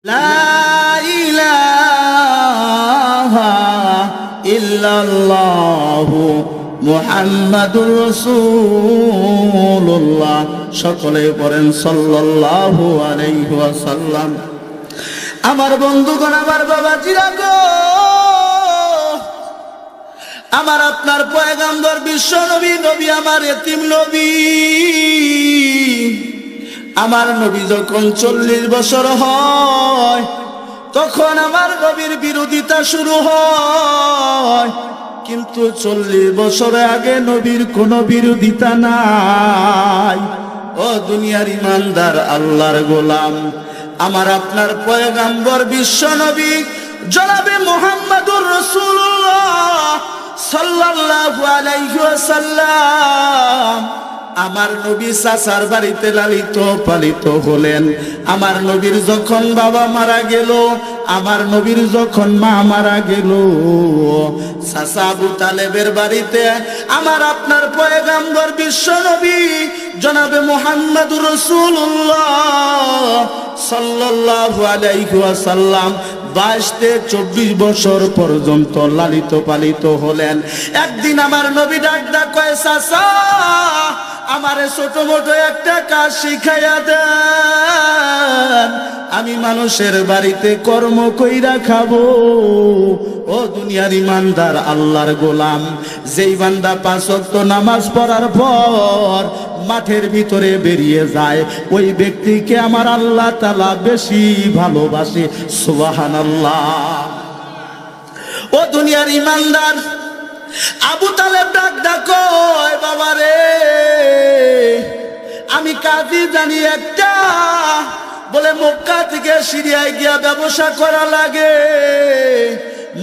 لا إله إلا الله মুহাম্মাদুর রাসূলুল্লাহ। সকলে পড়েন সাল্লাল্লাহু আলাইহি ওয়াসাল্লাম। আমার বন্ধুগণ, আমার বাবাজিরা গো, আমার আপনার পয়গম্বর বিশ্ব নবী, নবী আমার এতিম নবী। আমার নবী যখন 40 বছর হয় তখন আমার নবীর বিরোধিতা শুরু হয়, কিন্তু 40 বছর আগে নবীর কোনো বিরোধিতা নাই। ও দুনিয়ার ইমানদার আল্লাহর গোলাম, আমার আপনার পয়গম্বর বিশ্ব নবী জনাবে মুহাম্মাদুর রাসূলুল্লাহ সাল্লাল্লাহু আলাইহি ওয়াসাল্লাম আমার নবী চাচার বাড়িতে লালিত পালিত হলেন। আমার নবীর যখন বাবা মারা গেল, আমার নবীর যখন মা মারা গেল, চাচা আবু তালেবের বাড়িতে আমার আপনার পয়গম্বর বিশ্ব নবী জনাবে মুহাম্মাদুর রাসূলুল্লাহ সাল্লাল্লাহু আলাইহি ওয়াসাল্লাম 22-24 বছর পর্যন্ত লালিত পালিত হলেন। একদিন আমার নবী ডাক কয়, চাচা আমারে ছোট মোটো একটা কাজ শিখাইয়া দেন, আমি মানুষের বাড়িতে কর্ম কইরা খাবো। ও দুনিয়ার ইমানদার আল্লাহর গোলাম, যেই বান্দা 5 ওয়াক্ত নামাজ পড়ার পর মাঠের ভিতরে বেরিয়ে যায়, ওই ব্যক্তিকে আমার আল্লাহ তাআলা বেশি ভালোবাসে। সুবহানাল্লাহ। ও দুনিয়ার ইমানদার, আবু তালেব ডাক কয়, বাবা রে আমি কাজী জানি একটা, বলে মক্কা থেকে সিরিয়ায় গিয়া ব্যবসা করা লাগে।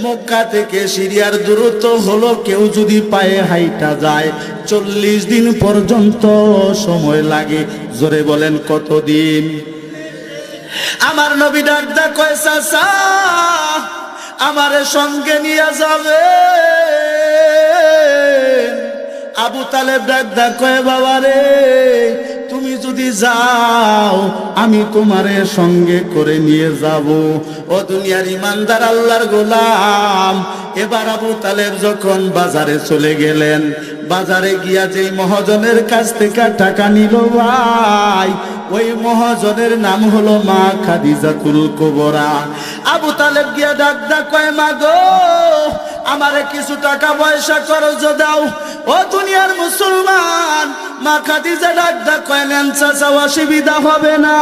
মক্কা থেকে সিরিয়ার দূরত্ব হলো, কেউ যদি পায়ে হাইটা যায় 40 দিন পর্যন্ত সময় লাগে। জোরে বলেন কতদিন? আমার নবী ডাক কয়, চাচা আমারে সঙ্গে নিয়ে যাবে। আবু তালেব ডাক কয়, বাবা রে তুমি যদি যাও আমি তোমারে সঙ্গে করে নিয়ে যাব। ও দুনিয়ার ইমানদার আল্লাহর গোলাম, এবার আবু তালেব যখন বাজারে চলে গেলেন, বাজারে গিয়া যেই মহাজনের কাছ থেকে টাকা নিল ভাই, ওই মহাজনের নাম হলো মা খাদিজাতুল কুবরা। আবু তালেব গিয়া ডাক কয়, মা গো আমারে কিছু টাকা পয়সা খরচ দাও। ও দুনিয়ার মুসলমান, মা খাদিজা ডাক কয়, নেন চাচা, অসুবিধা হবে না।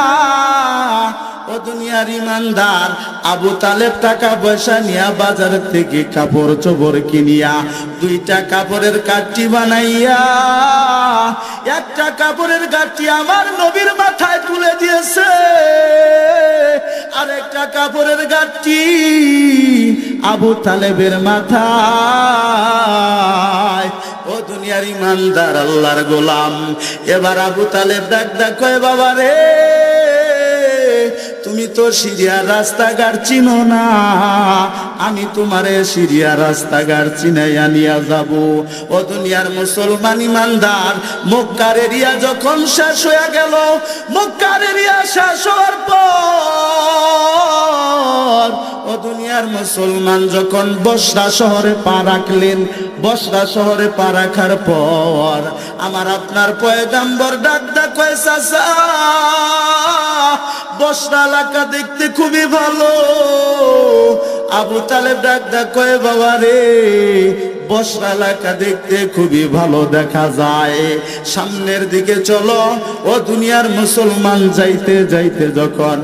ও দুনিয়ার ইমানদার, আবু তালেব টাকা পয়সা নিয়া বাজার থেকে কাপড় চোপড় কিনিয়া 2টা কাপড়ের কাঠি বানাইয়া একটা কাপড়ের কাঠি আমার নবীর মাথায় তুলে দিয়েছে, আর একটা কাপড়ের কাঠি আবু তালেবের মাথায়। ও দুনিয়ার ইমানদার আল্লাহর গোলাম, এবার আবু তালেব ডাক কয়, বাবা রে তুমি তো সিরিয়ার রাস্তাঘাট চিনো না, আমি তোমারে সিরিয়ার রাস্তাঘাট চিনাইয়া নিয়া যাব। ও দুনিয়ার মুসলমান ইমানদার, মক্কার এরিয়া যখন শেষ হয়ে গেল, মক্কার এরিয়া শেষ হওয়ার পর ও দুনিয়ার মুসলমান যখন বসরা শহরে পা রাখলেন, বসরা শহরে পা রাখার পর আমার আপনার পয়গম্বর ডাক কয়, চাচা বসরা এলাকা দেখতে খুবই ভালো। আবু তালেব ডাক কয়, বাবা রে বসরা এলাকা দেখতে খুবই ভালো দেখা যায়, সামনের দিকে চলো। ও দুনিয়ার মুসলমান যাইতে যাইতে যখন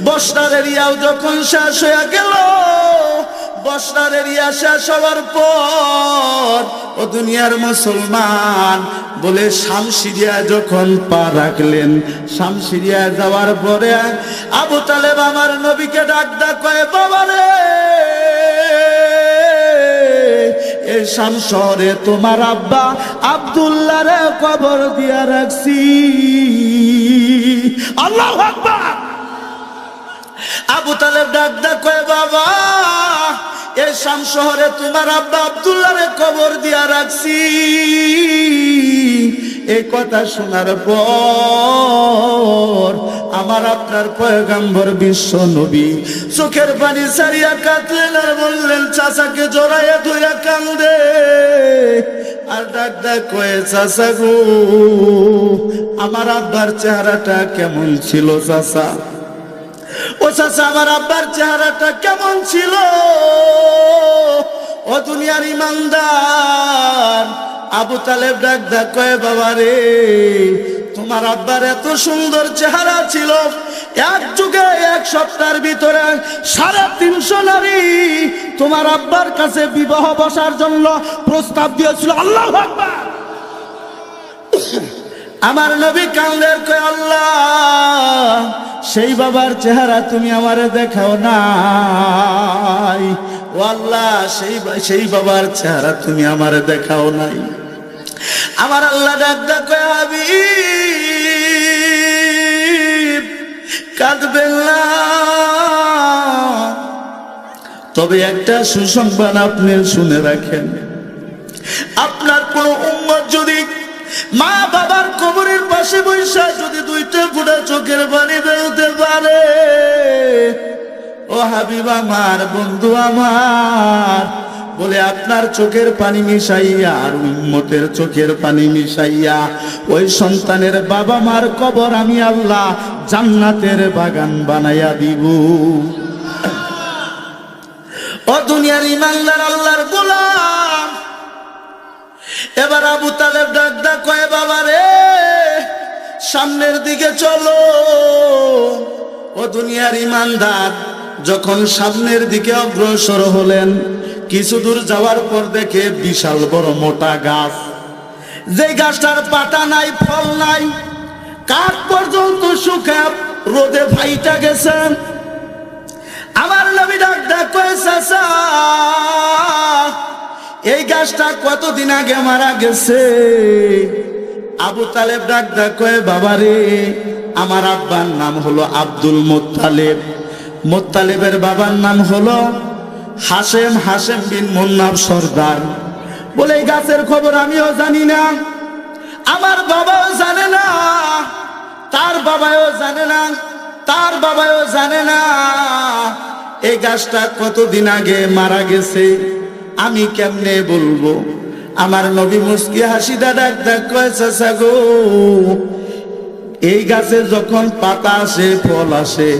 বসরার এরিয়াও যখন শেষ হয়ে গেল, বসরার এরিয়া শেষ হওয়ার পর ও দুনিয়ার মুসলমান বলে শামসিরিয়া যখন পা রাখলেন, শামসিরিয়া যাওয়ার পরে আবু তালেব আমার নবীকে ডাক কয়, বাবা রে এই শাম শহরে তোমার আব্বা আব্দুল্লাহ রে কবর দিয়া রাখছি। আল্লাহু আকবার। আবু তালেব ডাক কয়, বাবা এই শাম শহরে তোমার আব্বা আব্দুল্লাহ রে কবর দিয়া রাখছি। এই কথা শোনার পর আমার আপনার পয়গম্বর বিশ্ব নবী চোখের পানি ছাড়িয়া কাঁদলেন আর বললেন, চাচাকে জড়াইয়া ধইরা কান্দে আর ডাক ডাক কয়ে, চাচা গো আমার আব্বার চেহারাটা কেমন ছিল চাচা? ও চাচা আমার আব্বার চেহারাটা কেমন ছিল? ও দুনিয়ার ইমানদার আবু তালেব ডাক ডাক কয়ে, বাবা রে তোমার আব্বার এত সুন্দর চেহারা ছিল, এক যুগে এক সপ্তাহের ভিতরে 350 নারী তোমার আব্বার কাছে বিবাহ বসার জন্য প্রস্তাব দিয়েছিল। আল্লাহু আকবার। আমার নবী কান্দের কয়, আল্লাহ সেই বাবার চেহারা তুমি আমারে দেখাও নাই, ও আল্লাহ সেই বাবার চেহারা তুমি আমারে দেখাও নাই। আমার আল্লাহ ডাক ডাক কয়, হাবিব কাঁদবেন না, তবে একটা সুসংবাদ আপনি শুনে রাখেন, আপনার কোন উম্মত যদি মা বাবার কবরের পাশে বসে যদি 2টা ফোঁটা চোখের পানি বেরোতে পারে, ও হাবিব আমার, বন্ধু আমার, বলে আপনার চোখের পানি মিশাইয়া আর উম্মতের চোখের পানি মিশাইয়া ওই সন্তানের বাবা মার কবর আমি আল্লাহ জান্নাতের বাগান বানাইয়া দিব। ও দুনিয়ার ইমানদার আল্লাহর গোলাম, এবার আবু তালেব ডাক ডাক কয়, বাবা রে সামনের দিকে চলো। ও দুনিয়ার ইমানদার যখন সামনের দিকে অগ্রসর হলেন, কিছু দূর যাওয়ার পর দেখে বিশাল বড় মোটা গাছ, যে গাছটার পাতা নাই, ফল নাই, কাঠ পর্যন্ত শুকা রোদে ফাইটা গেছে। আমার নবী ডাক ডাক কয়, চাচা এই গাছটা কতদিন আগে মারা গেছে? আবু তালেব ডাক ডাক কয়, বাবা রে আমার আব্বার নাম হলো আব্দুল মুত্তালিব, মুত্তালিবের বাবার নাম হলো হাশেম, হাশেম বিন মুন্নাফ সর্দার। বলে এই গাছের খবর আমিও জানি না, আমার বাবাও জানে না, তার বাবাও জানে না, তার বাবাও জানে না এই গাছটা কতদিন আগে মারা গেছে, আমি কেমনে বলবো? আমার নবী মুস্কি হাসিটা ডাক ডাক কয়, চাচা গো এই গাছে যখন পাতা আসে, ফল আসে,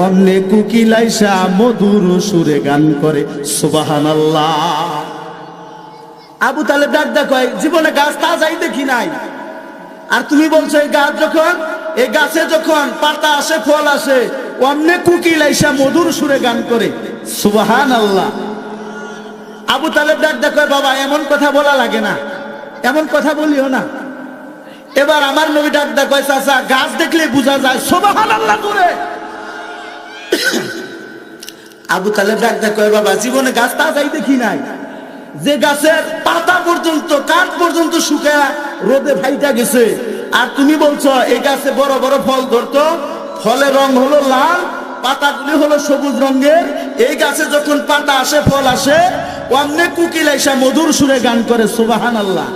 অমনে কুকিল আইসা মধুর সুরে গান করে সুবহানাল্লাহ। আবু তালেব ডাক ডাক কয়, জীবনে গাছ তাজাই দেখি নাই, আর তুমি বলছো এই গাছ যখন, এই গাছে যখন পাতা আসে, ফল আসে, অমনে কুকিল আইসা মধুর সুরে গান করে সুবহানাল্লাহ। আবু তালেব ডাক ডাক কয়, বাবা এমন কথা বলা লাগে না, এমন কথা বলিও না। এবার আমার নবী ডাক ডাক কয়, চাচা গাছ দেখলে বোঝা যায় সুবহানাল্লাহ করে। আবু তালেব ডাক ডাক কয়, বাবা জীবনে গাছ তাজাই দেখি নাই, যে গাছের পাতা পর্যন্ত, কাঠ পর্যন্ত শুকায় রোদে ফাইটা গেছে, আর তুমি বলছো এই গাছে বড় বড় ফল ধরতো, ফলের রং হলো লাল, পাতাগুলি হলো সবুজ রঙের, এই গাছে যখন পাতা আসে, ফল আসে, অমনে কুকিল আইসা মধুর সুরে গান করে সুবহানাল্লাহ।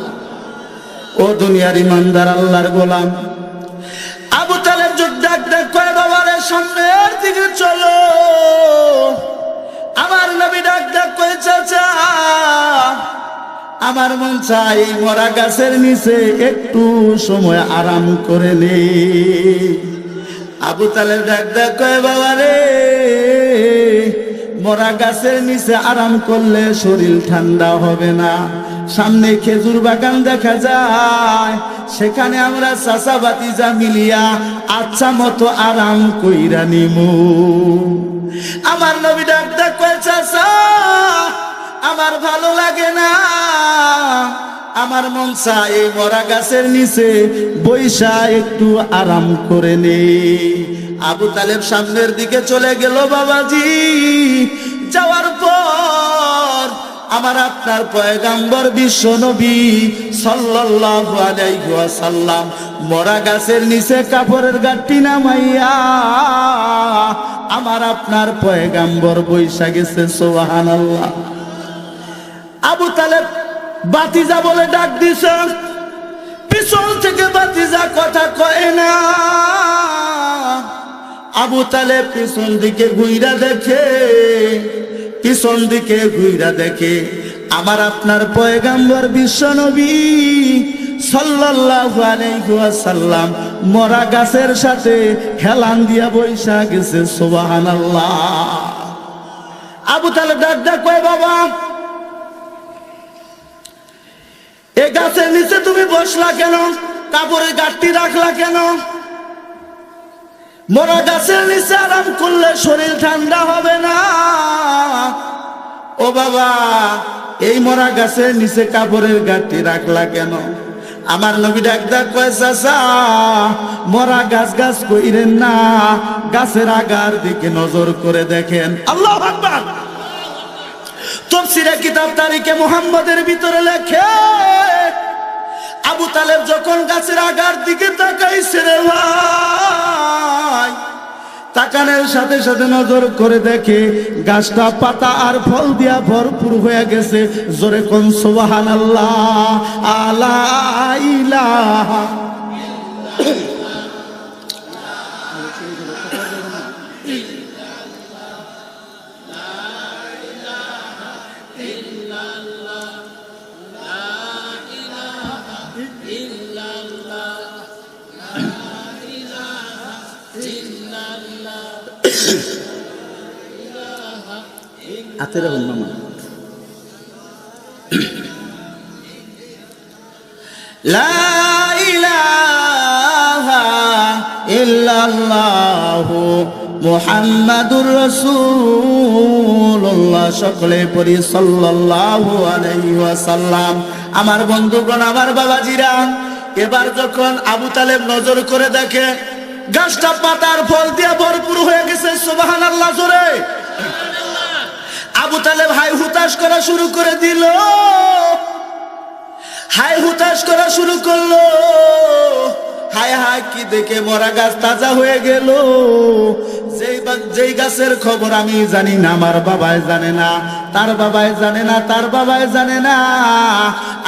ও দুনিয়ার ইমানদার আল্লাহর গোলাম, আবু তালেব ডাক ডাক কয়, বাবারে সামনের দিকে চলো। আমার নবী ডাক ডাক কয়, চাচা আমার মন চাই মরা গাছের নিচে একটু সময় আরাম করে নে। আবু তালেব ডাক ডাক কয়, বাবারে মরা গাছের নিচে আরাম করলে শরীর ঠান্ডা হবে না, সামনে খেজুর বাগান দেখা যায়, সেখানে আমরা চাচা ভাতিজা মিলিয়া আচ্ছা মতো আরাম কইরা নিমু। আমার নবী ডাক ডাক কয়, চাচা আমার ভালো লাগে না, আমার মন চায় এই মরা গাছের নিচে বৈশা একটু আরাম করে নে। আবু তালেব সামনের দিকে চলে গেল। বাবাজি যাওয়ার পর আমার আপনার পয়গাম্বর বিশ্ব নবী সাল্লাল্লাহু আলাইহি ওয়াসাল্লাম মরা গাছের নিচে কাপড়ের গাঁটটি নামাইয়া আমার আপনার পয়গাম্বর বৈশা গেছে। সুবহানাল্লাহ। আবু তালেব বাতিজা বলে ডাক দিছে, পিছন থেকে বাতিজা কথা কয় না। আবু তালেব পিছন দিকে ঘুইরা দেখে, পিছন দিকে ঘুইরা দেখে আমার আপনার পয়গাম্বর বিশ্বনবী সাল্লাল্লাহু আলাইহি ওয়াসাল্লাম মরা গাছের সাথে হেলান দিয়া বৈশা গেছে। সুবহানাল্লাহ। আবু তালেব ডাক কয়, বাবা এই গাছের নিচে তুমি বসলা কেন? কাপড়ে গাঁটটি রাখলা কেন? মরা গাছের নিচে আরাম করলে শরীর ঠান্ডা হবে না? ও বাবা, এই মরা গাছের নিচে কাপড়ের গাঁটটি রাখলা কেন? আমার নবী ডাক কয়, চাচা মরা গাছ গাছ কইরেন না, গাছের আগার দিকে নজর করে দেখেন। আল্লাহু আকবার। তাফসীরে কিতাব তারিখে মুহাম্মদের ভিতরে লেখে, আবু তালেব যখন গাছের আগার দিকে তাকাইছে রে ভাই, তাকানোর সাথে সাথে নজর করে দেখে গাছটা পাতা আর ফল দিয়া ভরপুর হয়ে গেছে। জোরে কোন সুবহানাল্লাহ। আলা ইলাহা আতে রাখুন মামা। লা ইলাহা ইল্লাল্লাহু মুহাম্মাদুর রাসূলুল্লাহ। সকলে পড়ি সাল্লাল্লাহু আলাইহি ওয়াসাল্লাম। আমার বন্ধুগণ, আমার বাবাজিরা, এবার যখন আবু তালেব নজর করে দেখে গাছটা পাতার ফল দিয়ে ভরপুর হয়ে গেছে। সুবহানাল্লাহ। জোরে আবু তালেব হাই হুতাশ করা শুরু করে দিল, হাই হুতাশ করা শুরু করলো। হায় হায়, কি দেখে মরা গাছ তাজা হয়ে গেল। যেই গাছের খবর আমি জানি না, আমার বাবাই জানে না, তার বাবাই জানে না, তার বাবাই জানে না,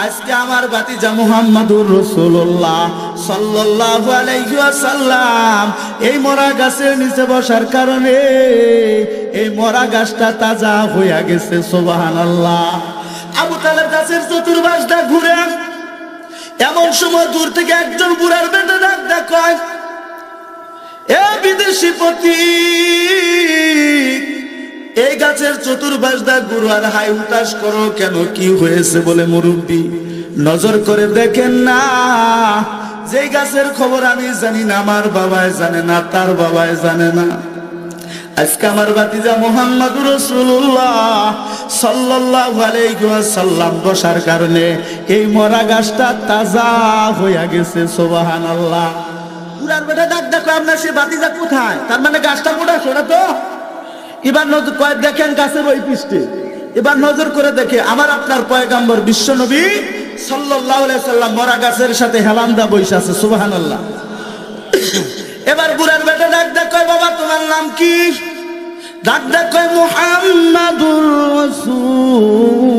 আজকে আমার ভাতিজা মুহাম্মাদুর রাসূলুল্লাহ সাল্লাল্লাহু আলাইহি ওয়াসাল্লাম এই মরা গাছের নিচে বসার কারণে এই মরা গাছটা তাজা হয়ে গেছে। সুবহানাল্লাহ। আবু তালেব গাছের চতুর্পাশটা ঘুরে, এমন সময় দূর থেকে একজন বুড়ার বেটা ডাক কয়, এ বিদেশি পথিক, এই গাছের চতুর্পাশটা ঘুরো আর হাই হুতাশ করো কেন? কি হয়েছে? বলে, মুরব্বী নজর করে দেখেন না, যে গাছের খবর আমি জানি না, আমার বাবাই জানে না, তার বাবাই জানে না, আজকে আমার ভাতিজা মুহাম্মাদুর রাসূলুল্লাহ সাল্লাল্লাহু আলাইহি ওয়াসাল্লাম বসার কারণে এই মরা গাছটা তাজা হয়ে গেছে। সুবহানাল্লাহ। পুরার বেটা ডাক আপনার সে ভাতিজা কোথায়? তার মানে গাছটা মোটা সোনা তো। এবার নজর করে দেখেন গাছের ওই পৃষ্ঠে, এবার নজর করে দেখে আমার আপনার পয়গম্বর বিশ্বনবী সাল্লাল্লাহু আলাইহি সাল্লাম মরা গাছের সাথে হেলান্দা বসে আছে। সুবহানাল্লাহ। এবার বুড়ার বেটা ডাক কয়, বাবা তোমার নাম কি? ডাক কয়, মুহাম্মাদুর রাসূলুল্লাহ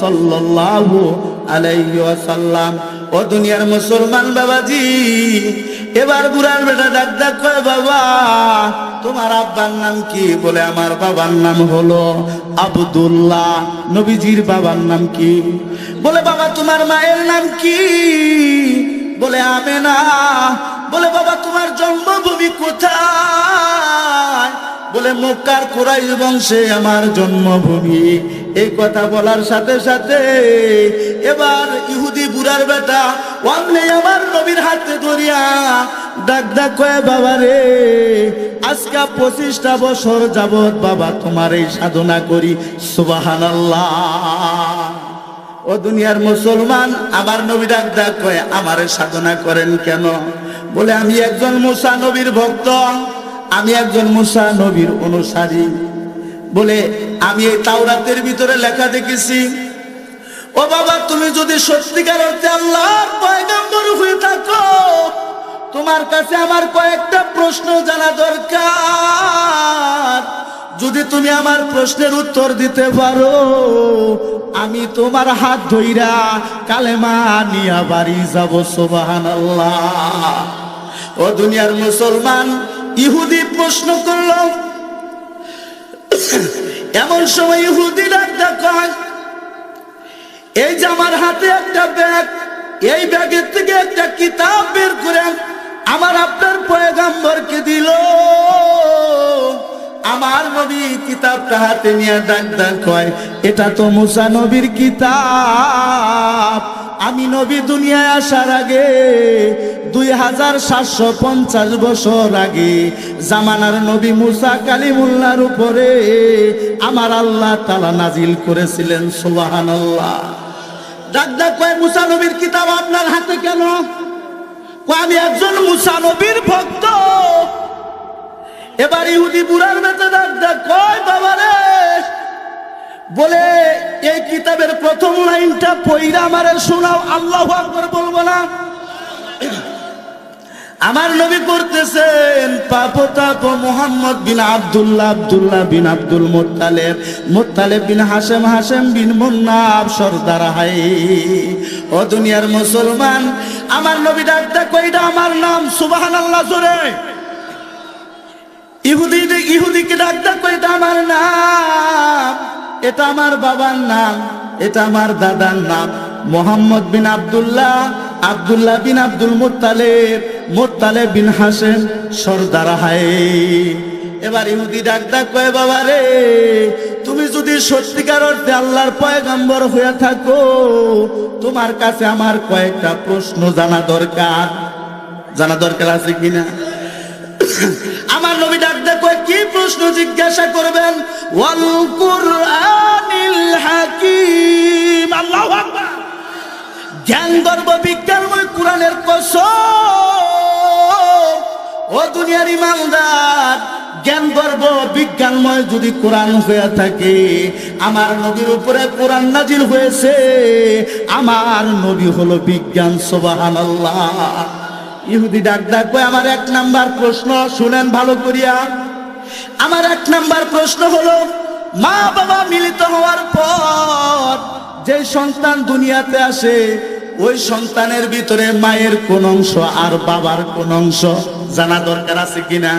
সাল্লাল্লাহু আলাইহি ওয়াসাল্লাম। ও দুনিয়ার মুসলমান বাবাজি, এবার বুড়ার বেটা ডাক কয়, বাবা তোমার আব্বার নাম কি? বলে, আমার বাবার নাম হলো আব্দুল্লাহ। নবীজির বাবার নাম কি? বলে, বাবা তোমার মায়ের নাম কি? বলে, আমেনা। বলে, বাবা তোমার জন্মভূমি কোথায়? বলে, মক্কার কুরাইশ বংশে আমার জন্মভূমি। এই কথা বলার সাথে সাথে এবার ইহুদি বুড়ার বেটা অমনি আমার নবীর হাতে ধরিয়া ডাক কয়, বাবা রে, আজকে 25টা বছর যাবত বাবা তোমার এই সাধনা করি। সুবহানাল্লাহ। ও দুনিয়ার মুসলমান, আমার নবী ডাক কয়, আমারে সাধনা করেন কেন? বলে, আমি একজন মুসা নবীর ভক্ত, আমি একজন মুসা নবীর অনুসারী। বলে, আমি এই তাওরাতের ভিতরে লেখা দেখেছি, ও বাবা তুমি যদি সত্যিকার অর্থে আল্লাহর পয়গম্বর হয়ে থাকো, তোমার কাছে আমার কয়েকটা প্রশ্ন জানা দরকার। যদি তুমি আমার প্রশ্নের উত্তর দিতে পারো, আমি তোমার হাত ধইরা কালেমা নিয়া বাড়ি যাব। সুবহানাল্লাহ। ও দুনিয়ার মুসলমান, ইহুদি প্রশ্ন করল। এমন সময় ইহুদি ডাকটা কয়, এই যে আমার হাতে একটা ব্যাগ, এই ব্যাগের থেকে একটা কিতাব বের করে আমার আপনার পয়গম্বরকে দিল। আমার নবী কিতাবটা হাতে নিয়ে ডাক কয়, এটা তো মুসা নবীর কিতাব। আমি নবী দুনিয়ায় আসার আগে 2750 বছর আগে জামানার নবী মুসা কালিমুল্লাহর উপরে আমার আল্লাহ তাআলা নাজিল করেছিলেন। সুবহানাল্লাহ। ডাক কয়, মুসা নবীর কিতাব আপনার হাতে কেন? আমি একজন মুসা নবীর ভক্ত। এবার ইহুদি বুড়ার বেঁচে ডাক কয়, বাবা রে, বলে এই কিতাবের প্রথম লাইনটা পইরা আমারে শোনাও। আল্লাহু আকবার বলবো না? আমার নবী পড়তেছেন, পাপতাপ মুহাম্মদ বিন আব্দুল্লাহ, আব্দুল্লাহ বিন আব্দুল মুত্তালিব, মুত্তালিব বিন হাশেম, হাশেম বিন মুন্নাব সরদার হাই। ও দুনিয়ার মুসলমান, আমার নবী ডাকটা কইটা আমার নাম। সুবহানাল্লাহ জোরে। ইহুদিকে ডাকটা কইটা আমার নাম, এটা আমার বাবার নাম, এটা আমার দাদার নাম, মুহাম্মদ বিন আব্দুল্লাহ, আব্দুল্লাহ বিন আব্দুল মুত্তালিব, মুত্তালিব বিন হাশেম সরদার হাই। এবার ইহুদি ডাক কয়, বাবা রে, তুমি যদি সত্যিকার অর্থে আল্লাহর পয়গম্বর হয়ে থাকো, তোমার কাছে আমার কয়েকটা প্রশ্ন জানা দরকার আছে কিনা? আমার নবী ডাক কয়, কি প্রশ্ন জিজ্ঞাসা করবেন? ওয়াল কুরআনিল হাকীম। আল্লাহু আকবার। জ্ঞান গর্ব বিজ্ঞানময় কোরআনের কসম। ও দুনিয়ার ইমানদার, জ্ঞান গর্ব বিজ্ঞানময় যদি কোরআন হয়ে থাকে, আমার নবীর উপরে কোরআন নাজিল হয়েছে, আমার নবী হলো বিজ্ঞান। সুবহানাল্লাহ। ইহুদি ডাক কয়, আমার 1 নাম্বার প্রশ্ন শুনেন ভালো করিয়া। আমার 1 নাম্বার প্রশ্ন হলো, মা বাবা মিলিত হওয়ার পর যে সন্তান দুনিয়াতে আসে, ওই সন্তানের ভিতরে মায়ের কোন অংশ আর বাবার কোন অংশ জানা দরকার আছে কিনা?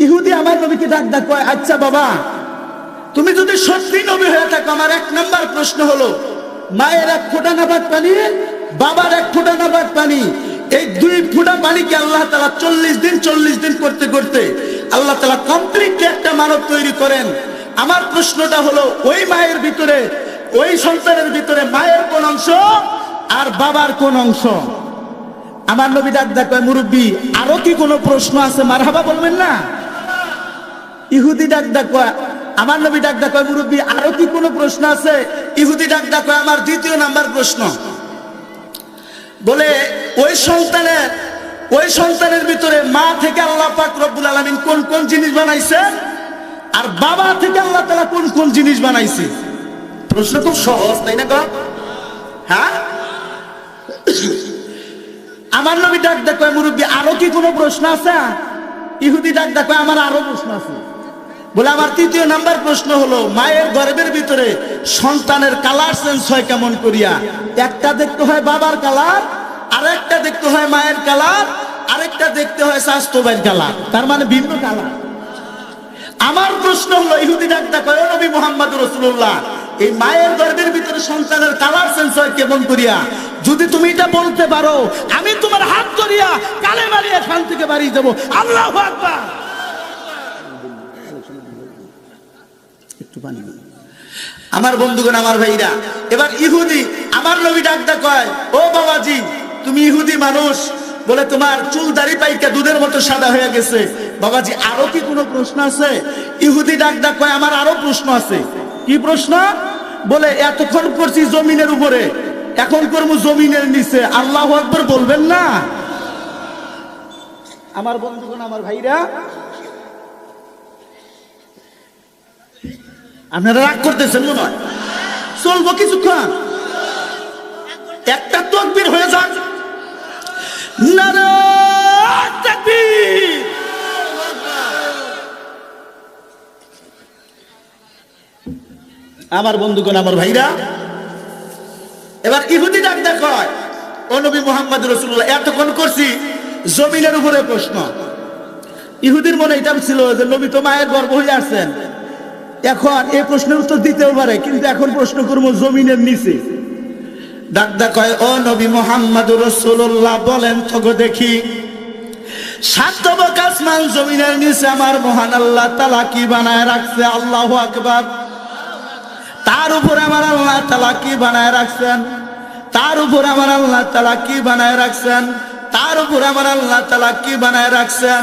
ইহুদি আমার নবীকে ডাক কয়, আচ্ছা বাবা, তুমি যদি সত্যি নবী হয়ে থাকো, আমার 1 নাম্বার প্রশ্ন হলো, মায়ের 1 ফোঁটা নাবাক পানি, বাবার 1 ফোঁটা নাবাক পানি, এই 2 ফোঁটা পানিকে আল্লাহ তাআলা 40 দিন করতে করতে আল্লাহ তাআলা কমপ্লিটলি একটা মানব তৈরি করেন। আমার প্রশ্নটা হলো, ওই মায়ের ভিতরে, ওই সন্তানের ভিতরে মায়ের কোন অংশ আর বাবার কোন অংশ? আমার নবী ডাক কয়, মুরব্বী, আরো কি কোনো প্রশ্ন আছে? মারহাবা বলবেন না? ইহুদি ডাক কয়, আমার নবী ডাক কয়, মুরব্বী, আরো কি কোনো প্রশ্ন আছে? ইহুদি ডাক কয়, আমার 2য় নাম্বার প্রশ্ন। বলে, ওই সন্তানের ভিতরে মা থেকে আল্লাহ পাক রব্বুল আলামিন কোন কোন জিনিস বানাইছে, আর বাবা থেকে আল্লাহ তাআলা কোন কোন জিনিস বানাইছে? প্রশ্ন খুব সহজ, তাই না? হ্যাঁ। আমার নবী ডাক কয়, মুরব্বী, আরো কি কোনো প্রশ্ন আছে? ইহুদি ডাক কয়, আমার আরো প্রশ্ন আছে। বলে, আমার 3য় নাম্বার প্রশ্ন হলো, মায়ের গর্ভের ভিতরে সন্তানের কালার চেঞ্জ হয় কেমন করিয়া? একটা দেখতে হয় বাবার কালার, আরেকটা দেখতে হয় মায়ের কালার, আরেকটা দেখতে হয় স্বাস্থ্য ভাইয়ের কালার, তার মানে ভিন্ন কালার। আমার প্রশ্ন হলো, ইহুদি ডাক কয়, ও নবী মুহাম্মদ রাসূলুল্লাহ, এই মায়ের গর্ভের ভিতরে সন্তানের কালার চেঞ্জ হয় কেমন করিয়া? যদি তুমি এটা বলতে পারো, আমি তোমার হাত ধরিয়া কালে মারিয়া এখান থেকে বাড়ি যাবো। আল্লাহু আকবার। একটু পানি। আমার বন্ধুগণ, আমার ভাইরা, এবার ইহুদি আমার নবী ডাক কয়, ও বাবাজি, তুমি ইহুদি মানুষ, বলে তোমার চুল দাড়ি পাইকা দুধের মতো সাদা হয়ে গেছে, বাবাজি, আরো কি কোনো প্রশ্ন আছে? ইহুদি ডাক কয়, আমার আরো প্রশ্ন আছে। কি প্রশ্ন? বলে, এতক্ষণ করছি জমিনের উপরে, এখন করবো জমিনের নিচে। আল্লাহু আকবার বলবেন না? আমার বন্ধুগণ, আমার ভাইরা, আপনারা রাগ করতেছেন মনে হয়? চলবো কিছুক্ষণ, একটা তাকবীর হয়ে যাক। নারায়ে তাকবীর। আমার বন্ধুগণ, আমার ভাইরা, এবার ইহুদি ডাক কয়, ও নবী মুহাম্মদ রাসূলুল্লাহ, এতক্ষণ করছি জমিনের উপরে প্রশ্ন, ইহুদির মনে এটা ছিল যে নবী তো মায়ের গর্ভ হয়ে আসছেন। এখন এই প্রশ্নের উত্তর দিতেও পারে, কিন্তু এখন প্রশ্ন করবো জমিনের নিচে। ডাক্তার কয়, ও নবী মুহাম্মদুর রাসূলুল্লাহ, বলেন তো গো দেখি, সাতবক আসমান জমিনের নিচে আমার মহান আল্লাহ তাআলা কি বানায় রাখছে? আল্লাহু আকবার। তার উপরে আমার আল্লাহ তাআলা কি বানায় রাখছেন? তার উপরে আমার আল্লাহ তাআলা কি বানায় রাখছেন? তার উপরে আমার আল্লাহ তাআলা কি বানায় রাখছেন?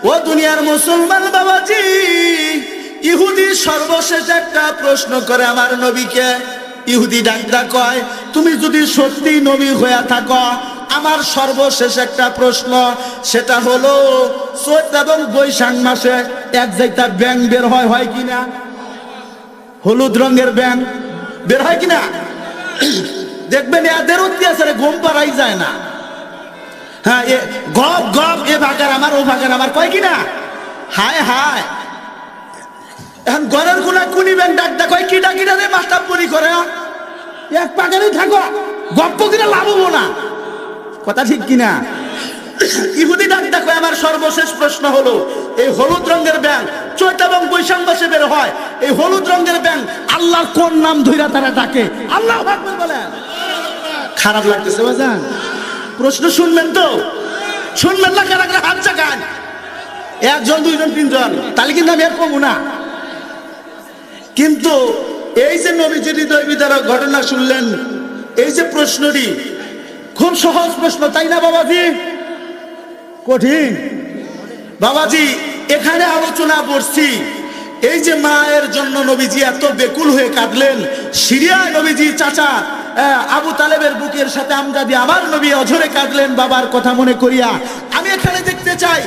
ও দুনিয়ার মুসলমান বাবাজি, ইহুদি সর্বশেষ একটা প্রশ্ন করে আমার নবীকে। ইহুদি ডাকদা কয়, তুমি যদি সত্যি নবী হয়ে থাকো, আমার সর্বশেষ একটা প্রশ্ন, সেটা হলো চৈত এবং বৈশাখ মাসে এক জায়গা ব্যাং বের হয় কিনা? হলুদ রঙের ব্যাং বের হয় কিনা? দেখবেন এদের অত্যাচারে ঘুম পাড়াই যায় না। হ্যাঁ, এ গপ গপ, এ ভাগার আমার, ও ভাগার আমার কয় কিনা? হায় হায়। এখন ঘরের কোনা কুনি ব্যাং ডাকদা কয়, কি ডাকিটা রে মাস্টার পরি করে, এক পাগারই থাকো, গপ্প কিনা লাভ হবো না। কথা ঠিক কিনা? ইহুদি ডাকদা কয়, আমার সর্বশেষ প্রশ্ন হলো, এই হলুদ রঙের ব্যাং চৈত এবং বৈশাখ মাসে বের হয়, এই হলুদ রঙের ব্যাং আল্লাহর কোন নাম ধইরা তারা ডাকে? আল্লাহু আকবার বলেন। খারাপ লাগতেছে বাজান? প্রশ্ন শুনবেন তো? শুনবেন না? কারা কারা হাত জাগান? একজন, দুইজন, তিনজন, তাহলে কিন্তু আমি আর কমু না। কিন্তু এই যে নবীজির হৃদয় বিদারক ঘটনা শুনলেন, এই যে প্রশ্নটি খুব সহজ প্রশ্ন, তাই না বাবাজি? কঠিন বাবাজি। এখানে আলোচনা করছি, এই যে মায়ের জন্য নবীজি এত বেকুল হয়ে কাঁদলেন, সিরিয়ায় নবীজি চাচা আবু তালেবের বুকের সাথে আমদাদি আমার নবী অঝরে কাঁদলেন বাবার কথা মনে করিয়া। আমি এখানে দেখতে চাই